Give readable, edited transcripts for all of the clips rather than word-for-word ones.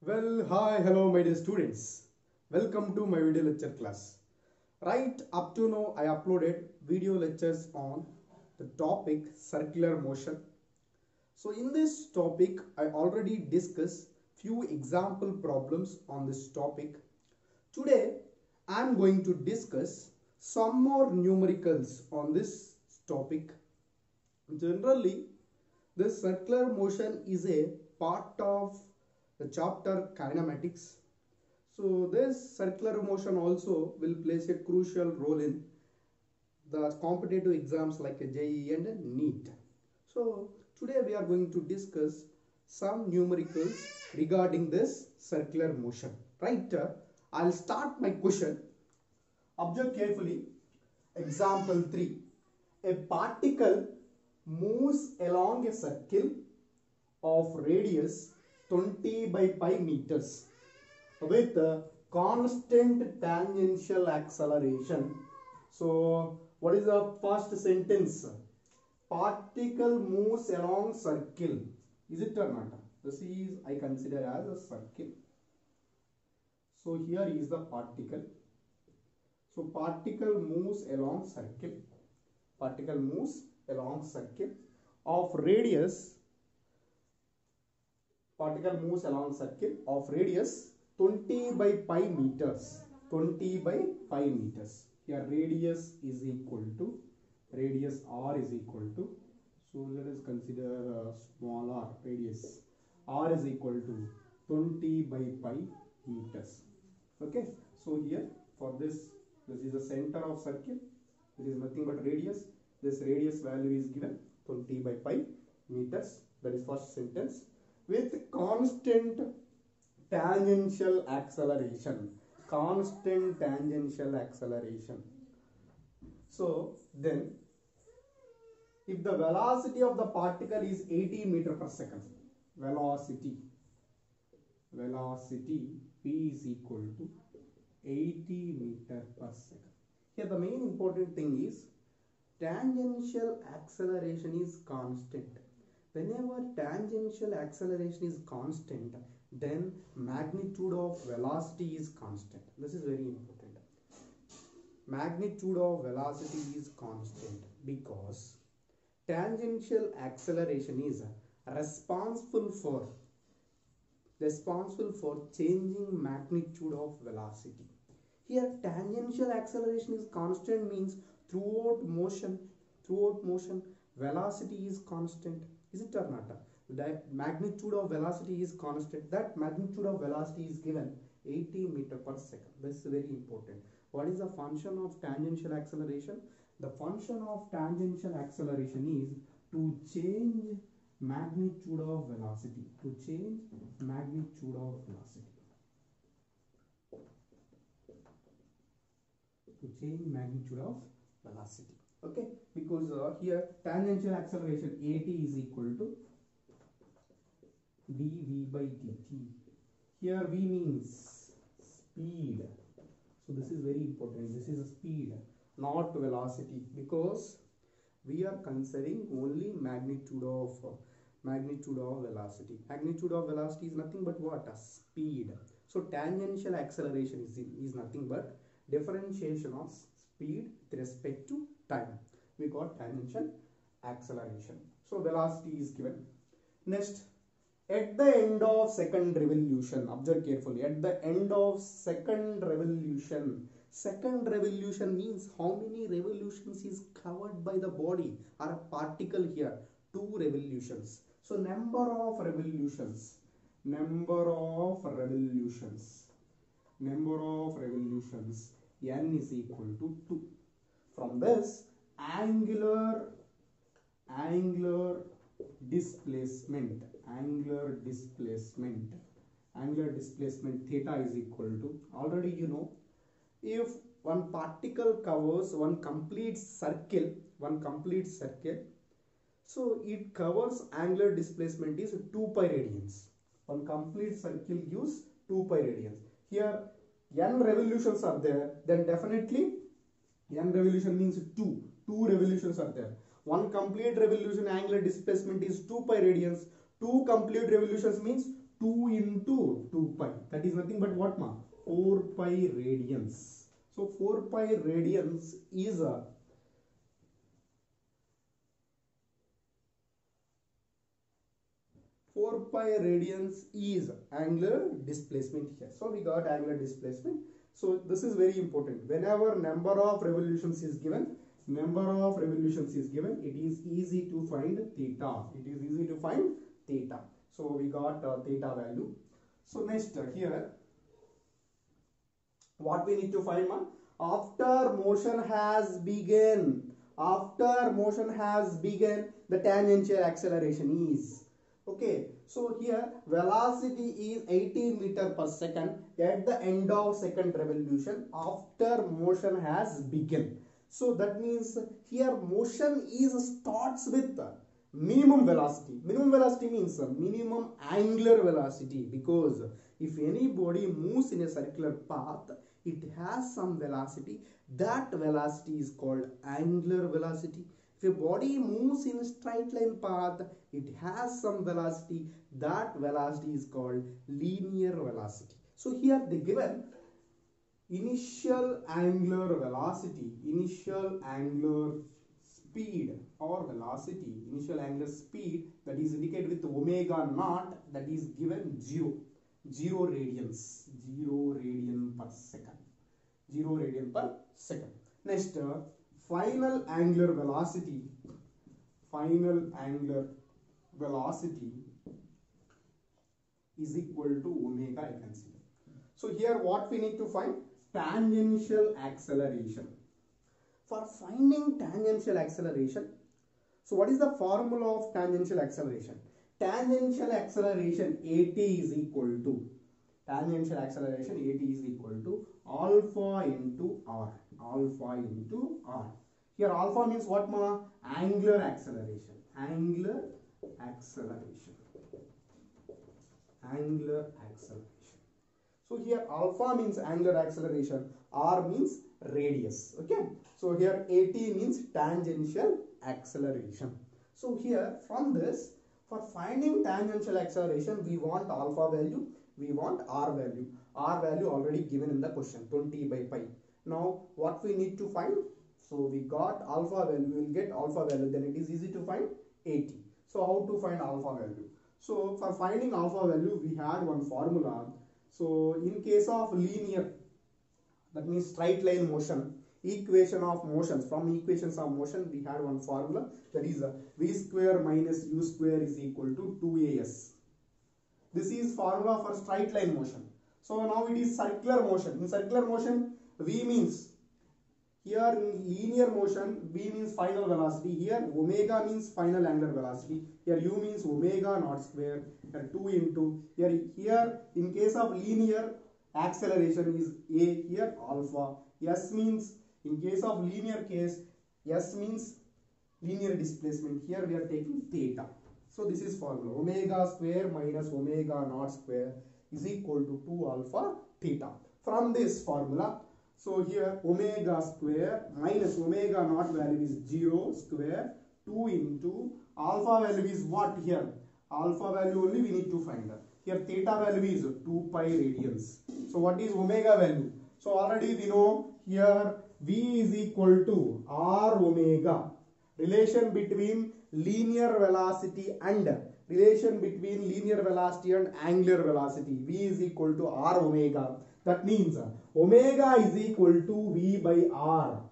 Well, hi, hello, my dear students. Welcome to my video lecture class. Right up to now, I uploaded video lectures on the topic circular motion. So, in this topic, I already discussed few example problems on this topic. Today, I am going to discuss some more numericals on this topic. Generally, this circular motion is a part of the chapter kinematics. So this circular motion also will plays a crucial role in the competitive exams like a JEE and a NEET. So today we are going to discuss some numericals regarding this circular motion. Right? I'll start my question. Observe carefully. Example 3. A particle moves along a circle of radius 20 by pi meters with constant tangential acceleration. So, what is the first sentence? Particle moves along circle. Is it or not? This is I consider as a circle. So, here is the particle. So, particle moves along circle. Particle moves along circle of radius. Particle moves along circle of radius 20 by pi meters. 20 by pi meters. Here radius is equal to radius r is equal to. So let us consider small r radius. R is equal to 20 by pi meters. Okay. So here for this is the center of circle. It is nothing but radius. This radius value is given 20 by pi meters. That is first sentence. With constant tangential acceleration. Constant tangential acceleration. So then if the velocity of the particle is 80 meter per second, velocity p is equal to 80 meter per second. Here the main important thing is tangential acceleration is constant. Whenever tangential acceleration is constant, then magnitude of velocity is constant. This is very important. Magnitude of velocity is constant because tangential acceleration is responsible for changing magnitude of velocity. Here tangential acceleration is constant means throughout motion velocity is constant. Is it or not? The magnitude of velocity is constant. That magnitude of velocity is given 80 meter per second. This is very important. What is the function of tangential acceleration? The function of tangential acceleration is to change magnitude of velocity. To change magnitude of velocity. To change magnitude of velocity. Okay, because here tangential acceleration at is equal to dv by dt. Here v means speed. So this is very important. This is a speed, not velocity, because we are considering only magnitude of velocity. Magnitude of velocity is nothing but what? A speed. So tangential acceleration is nothing but differentiation of speed with respect to time. We got tangential acceleration. So velocity is given. Next, at the end of second revolution, observe carefully, at the end of second revolution means how many revolutions is covered by the body or a particle here? 2 revolutions. So number of revolutions, n is equal to 2. From this, angular displacement theta is equal to, already you know, if one particle covers one complete circle, so it covers angular displacement is 2 pi radians. One complete circle gives 2 pi radians. Here n revolutions are there, then definitely n revolution means 2 revolutions are there. One complete revolution angular displacement is 2 pi radians. 2 complete revolutions means 2 into 2 pi. That is nothing but what ma? 4 pi radians. So 4 pi radians is a 4 pi radians is angular displacement here. So we got angular displacement. So this is very important. Whenever number of revolutions is given, it is easy to find theta. So we got theta value. So next here, what we need to find, man? After motion has begun, the tangential acceleration is. Okay, so here velocity is 18 meter per second at the end of second revolution after motion has begun. So that means here motion starts with minimum velocity. Minimum velocity means minimum angular velocity, because if any body moves in a circular path, it has some velocity. That velocity is called angular velocity. If a body moves in a straight line path, it has some velocity. That velocity is called linear velocity. So here they given initial angular velocity, initial angular speed or velocity, initial angular speed, that is indicated with omega naught, that is given 0 radians, 0 radian per second. Next, final angular velocity is equal to omega, I can see. So here what we need to find? Tangential acceleration. For finding tangential acceleration, so what is the formula of tangential acceleration? Tangential acceleration AT is equal to alpha into r. Here alpha means what, ma? Angular acceleration. So here alpha means angular acceleration, r means radius. Okay, so here AT means tangential acceleration. So here from this, for finding tangential acceleration, we want alpha value, we want r value. R value already given in the question, 20 by pi. Now what we need to find? So we got alpha value, we will get alpha value, then it is easy to find AT. So how to find alpha value? So for finding alpha value, we had one formula. So in case of linear, that means straight line motion, equations of motion, we had one formula, that is v square minus u square is equal to 2as. This is formula for straight line motion. So now it is circular motion. In circular motion, v means, here in linear motion, v means final velocity. Here omega means final angular velocity. Here u means omega naught square. Here 2 into, here in case of linear, acceleration is a, here alpha. S means, in case of linear case, S means linear displacement. Here we are taking theta. So this is formula, omega square minus omega naught square is equal to 2 alpha theta. From this formula, so here omega square minus omega naught value is 0 square, 2 into alpha value is what here? Alpha value only we need to find. Here theta value is 2 pi radians. So what is omega value? So already we know here v is equal to r omega. Relation between linear velocity and angular velocity. V is equal to r omega. That means omega is equal to v by r.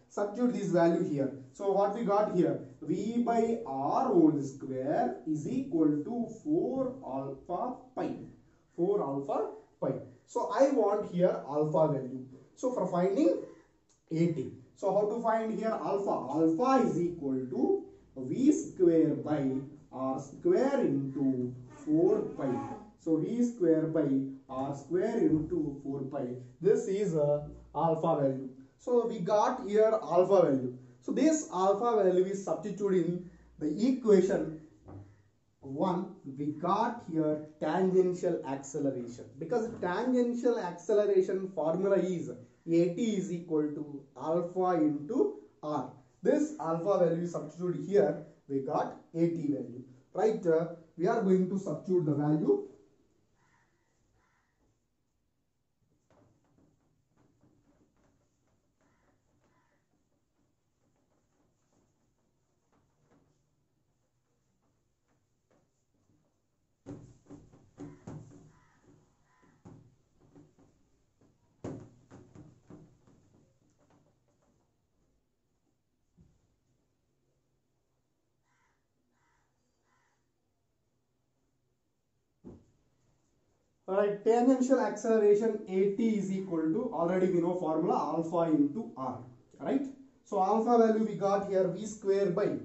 Substitute this value here. So what we got here? V by r whole square is equal to 4 alpha pi. So I want here alpha value. So for finding AT. So how to find here alpha? Alpha is equal to v square by r square into 4 pi. So v square by r square into 4 pi. This is alpha value. So we got here alpha value. So this alpha value is substituted in the equation 1. We got here tangential acceleration, because tangential acceleration formula is AT is equal to alpha into r. This alpha value is substituted here, we got AT value. Right, we are going to substitute the value. Alright, tangential acceleration at is equal to, already we know formula, alpha into r, right? So alpha value we got here, v square by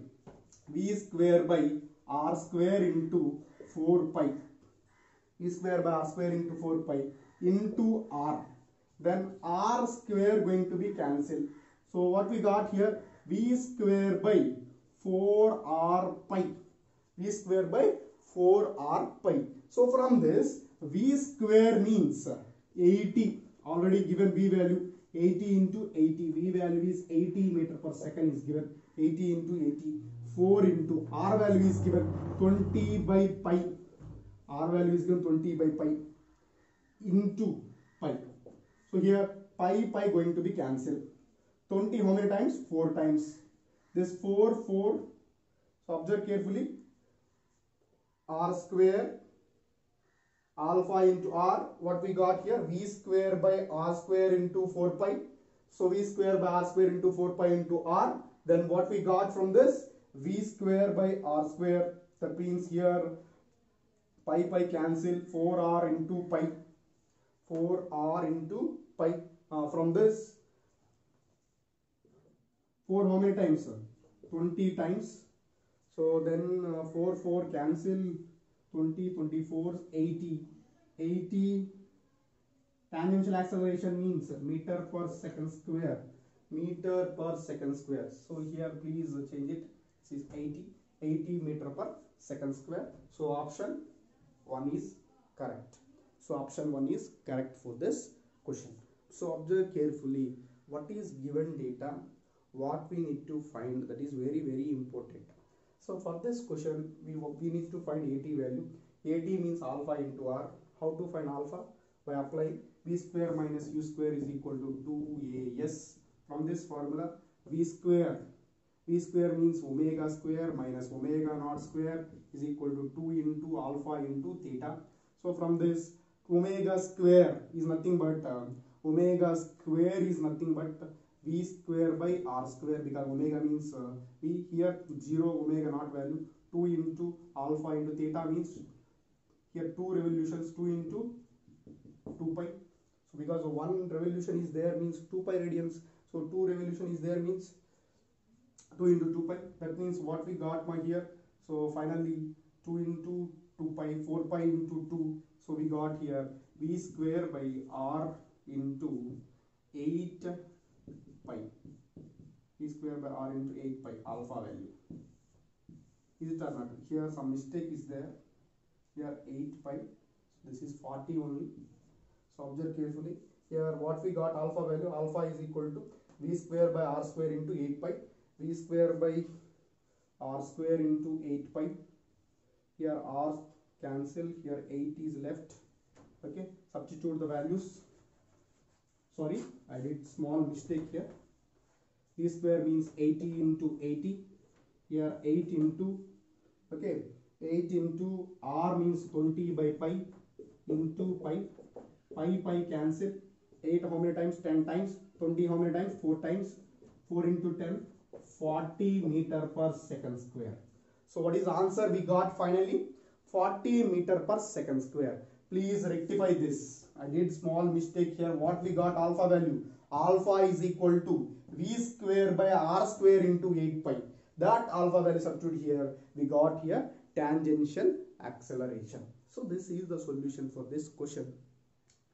r square into 4 pi, v square by r square into 4 pi into r. Then r square going to be cancelled. So what we got here, v square by 4r pi, v square by 4r pi. So from this, v square means 80, already given v value, 80 into 80, v value is 80 meter per second is given, 80 into 80, 4 into r value is given 20 by pi, r value is given 20 by pi into pi. So here pi going to be cancelled. 20 how many times? 4 times. This 4. So observe carefully. R square alpha into r, what we got here, v square by r square into 4 pi. So v square by r square into 4 pi into r. Then what we got from this, v square by r square, that means here pi cancel, 4r into pi, 4r into pi. From this 4 how many times? 20 times. So then 4 cancel, 20, 24, 80. Tangential acceleration means meter per second square. So here please change it. This is 80 meter per second square. So option 1 is correct. For this question. So observe carefully what is given data, what we need to find, that is very, very important. So for this question, we need to find AT value. AT means alpha into r. How to find alpha? By applying v square minus u square is equal to 2as. From this formula, v square means omega square minus omega naught square is equal to 2 into alpha into theta. So from this, omega square is nothing but v square by r square, because omega means v here 0 omega naught value, 2 into alpha into theta means here 2 revolutions, 2 into 2 pi. So because 1 revolution is there means 2 pi radians, so 2 revolution is there means 2 into 2 pi. That means what we got my here, so finally 2 into 2 pi, 4 pi into 2, so we got here v square by r into 8 pi, v square by r into 8 pi alpha value. Is it or not? Here some mistake is there. Here 8 pi, this is 40 only. So observe carefully. Here what we got alpha value, alpha is equal to v square by r square into 8 pi, v square by r square into 8 pi. Here r cancel, here 8 is left. Okay, substitute the values. Sorry, I did small mistake here. V square means 80 into 80. Here 8 into, okay, 8 into r means 20 by pi into pi. Pi cancel. 8 how many times? 10 times. 20 how many times? 4 times. 4 into 10, 40 meter per second square. So what is the answer we got finally? 40 meter per second square. Please rectify this. I did small mistake here. What we got alpha value? Alpha is equal to v square by r square into 8 pi. That alpha value substitute here. We got here tangential acceleration. So this is the solution for this question.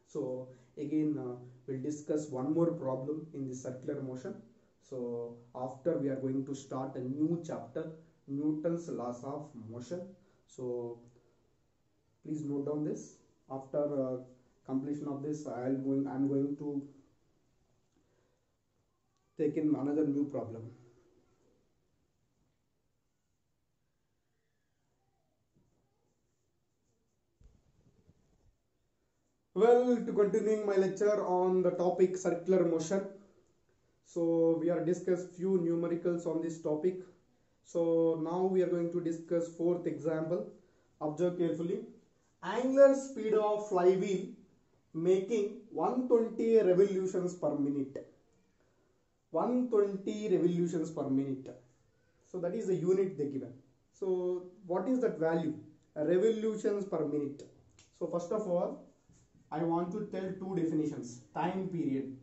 So again we'll discuss one more problem in the circular motion. So after we are going to start a new chapter, Newton's laws of motion. So please note down this. After completion of this, I'm going to take in another new problem. Well, to continuing my lecture on the topic circular motion. So we are discuss few numericals on this topic. So now we are going to discuss fourth example. Observe carefully. Angular speed of flywheel making 120 revolutions per minute. 120 revolutions per minute. So that is the unit they given. So what is that value? Revolutions per minute. So first of all, I want to tell two definitions. Time period.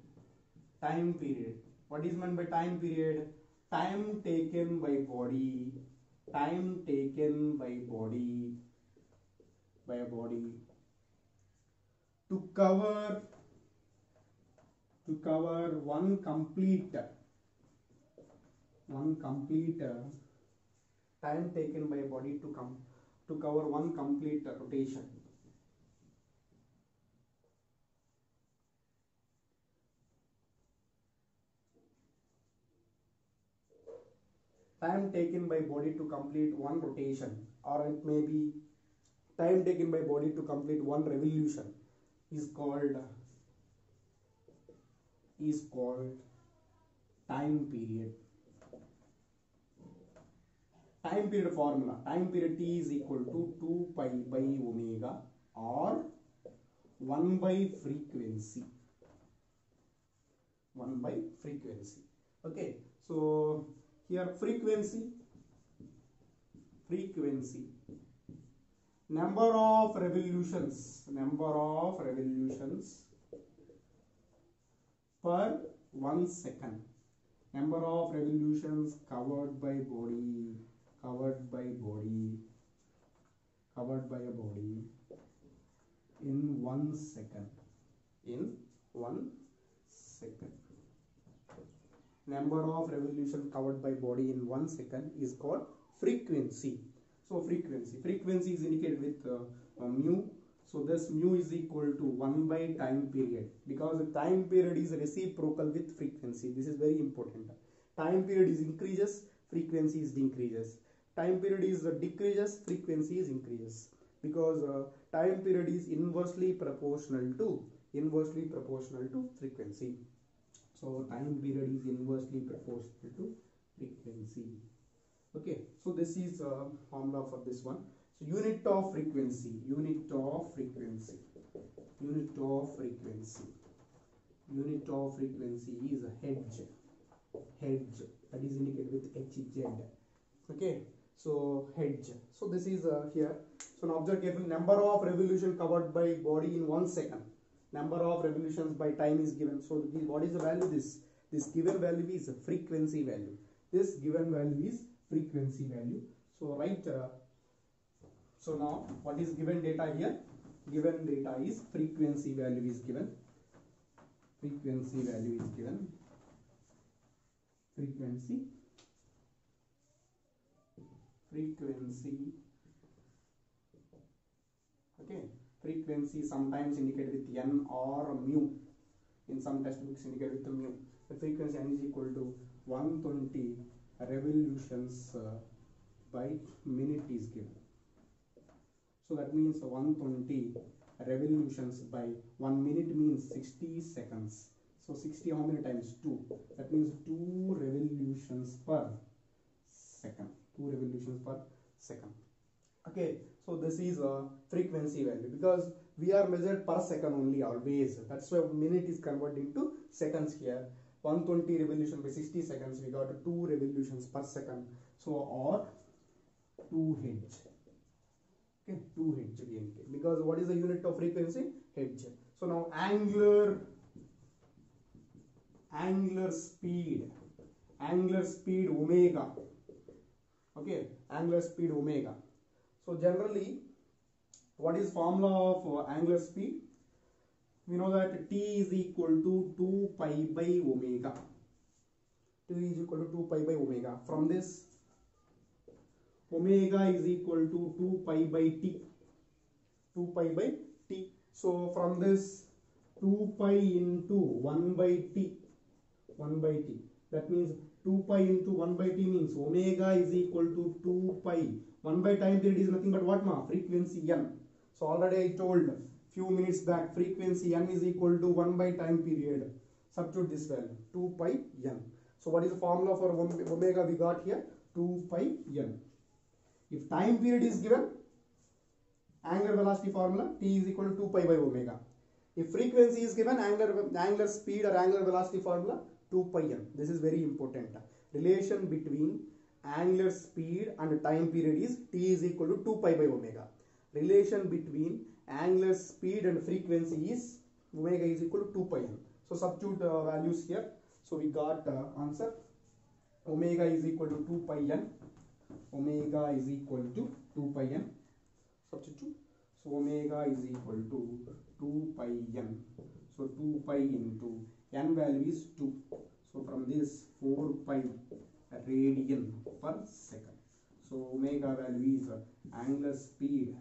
Time period. What is meant by time period? Time taken by body. Time taken by body. By a body to cover one complete time taken by a body to cover one complete rotation. Time taken by body to complete one rotation, or it may be time taken by body to complete one revolution is called time period. Time period formula. Time period T is equal to 2 pi by omega or 1 by frequency. 1 by frequency. Okay. So here frequency. Number of revolutions per 1 second. Number of revolutions covered by a body in 1 second. Number of revolutions covered by body in 1 second is called frequency. So frequency is indicated with mu. So this mu is equal to 1 by time period, because the time period is reciprocal with frequency. This is very important. Time period is increases, frequency is decreases. Time period is decreases, frequency is increases, because time period is inversely proportional to frequency. So time period is inversely proportional to frequency. Okay, so this is formula for this one. So unit of frequency is hedge, that is indicated with HZ. Okay, so hedge. So this is here. So now observe carefully. Number of revolution covered by body in 1 second. Number of revolutions by time is given. So what is the value? This given value is a frequency value. This given value is frequency value. So right. So now what is given data here? Given data is frequency value is given. Okay, frequency sometimes indicated with n or mu. In some textbooks indicated with the mu. The frequency n is equal to 120 revolutions by minute is given. So that means 120 revolutions by 1 minute means 60 seconds. So 60 how many times? 2. That means 2 revolutions per second. Okay, so this is a frequency value, because we are measured per second only always. That's why minute is converted into seconds here. 120 revolution by 60 seconds, we got 2 revolutions per second. So or 2 Hz. Okay, 2 Hz we indicate, because what is the unit of frequency? Hz. So now angular speed omega. Okay, angular speed omega. So generally, what is formula of angular speed? We know that T is equal to 2 pi by omega. T is equal to 2 pi by omega. From this, omega is equal to 2 pi by T. So from this, 2 pi into 1 by T. That means 2 pi into 1 by T means omega is equal to 2 pi. 1 by time period is nothing but what ma? Frequency n. So already I told few minutes back, frequency n is equal to 1 by time period. Substitute this value, 2 pi n. So what is the formula for omega we got here? 2 pi n. If time period is given, angular velocity formula t is equal to 2 pi by omega. If frequency is given, angular speed or angular velocity formula 2 pi n. This is very important. Relation between angular speed and time period is t is equal to 2 pi by omega. Relation between angular speed and frequency is omega is equal to 2 pi n. So substitute values here. So we got answer omega is equal to 2 pi n. Omega is equal to 2 pi n. Substitute. So omega is equal to 2 pi n. So 2 pi into n value is 2. So from this 4 pi radian per second. So omega value is angular speed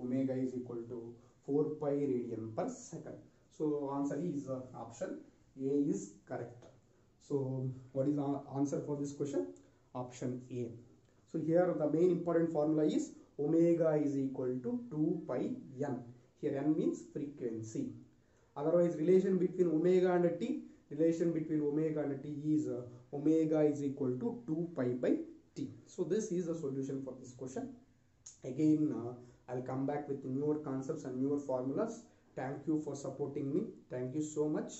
omega is equal to 4 pi radian per second. So answer is option A is correct. So what is the answer for this question? Option A. So here the main important formula is omega is equal to 2 pi n. Here n means frequency. Otherwise relation between omega and t is omega is equal to 2 pi by t. So this is the solution for this question. Again I'll come back with newer concepts and newer formulas. Thank you for supporting me. Thank you so much.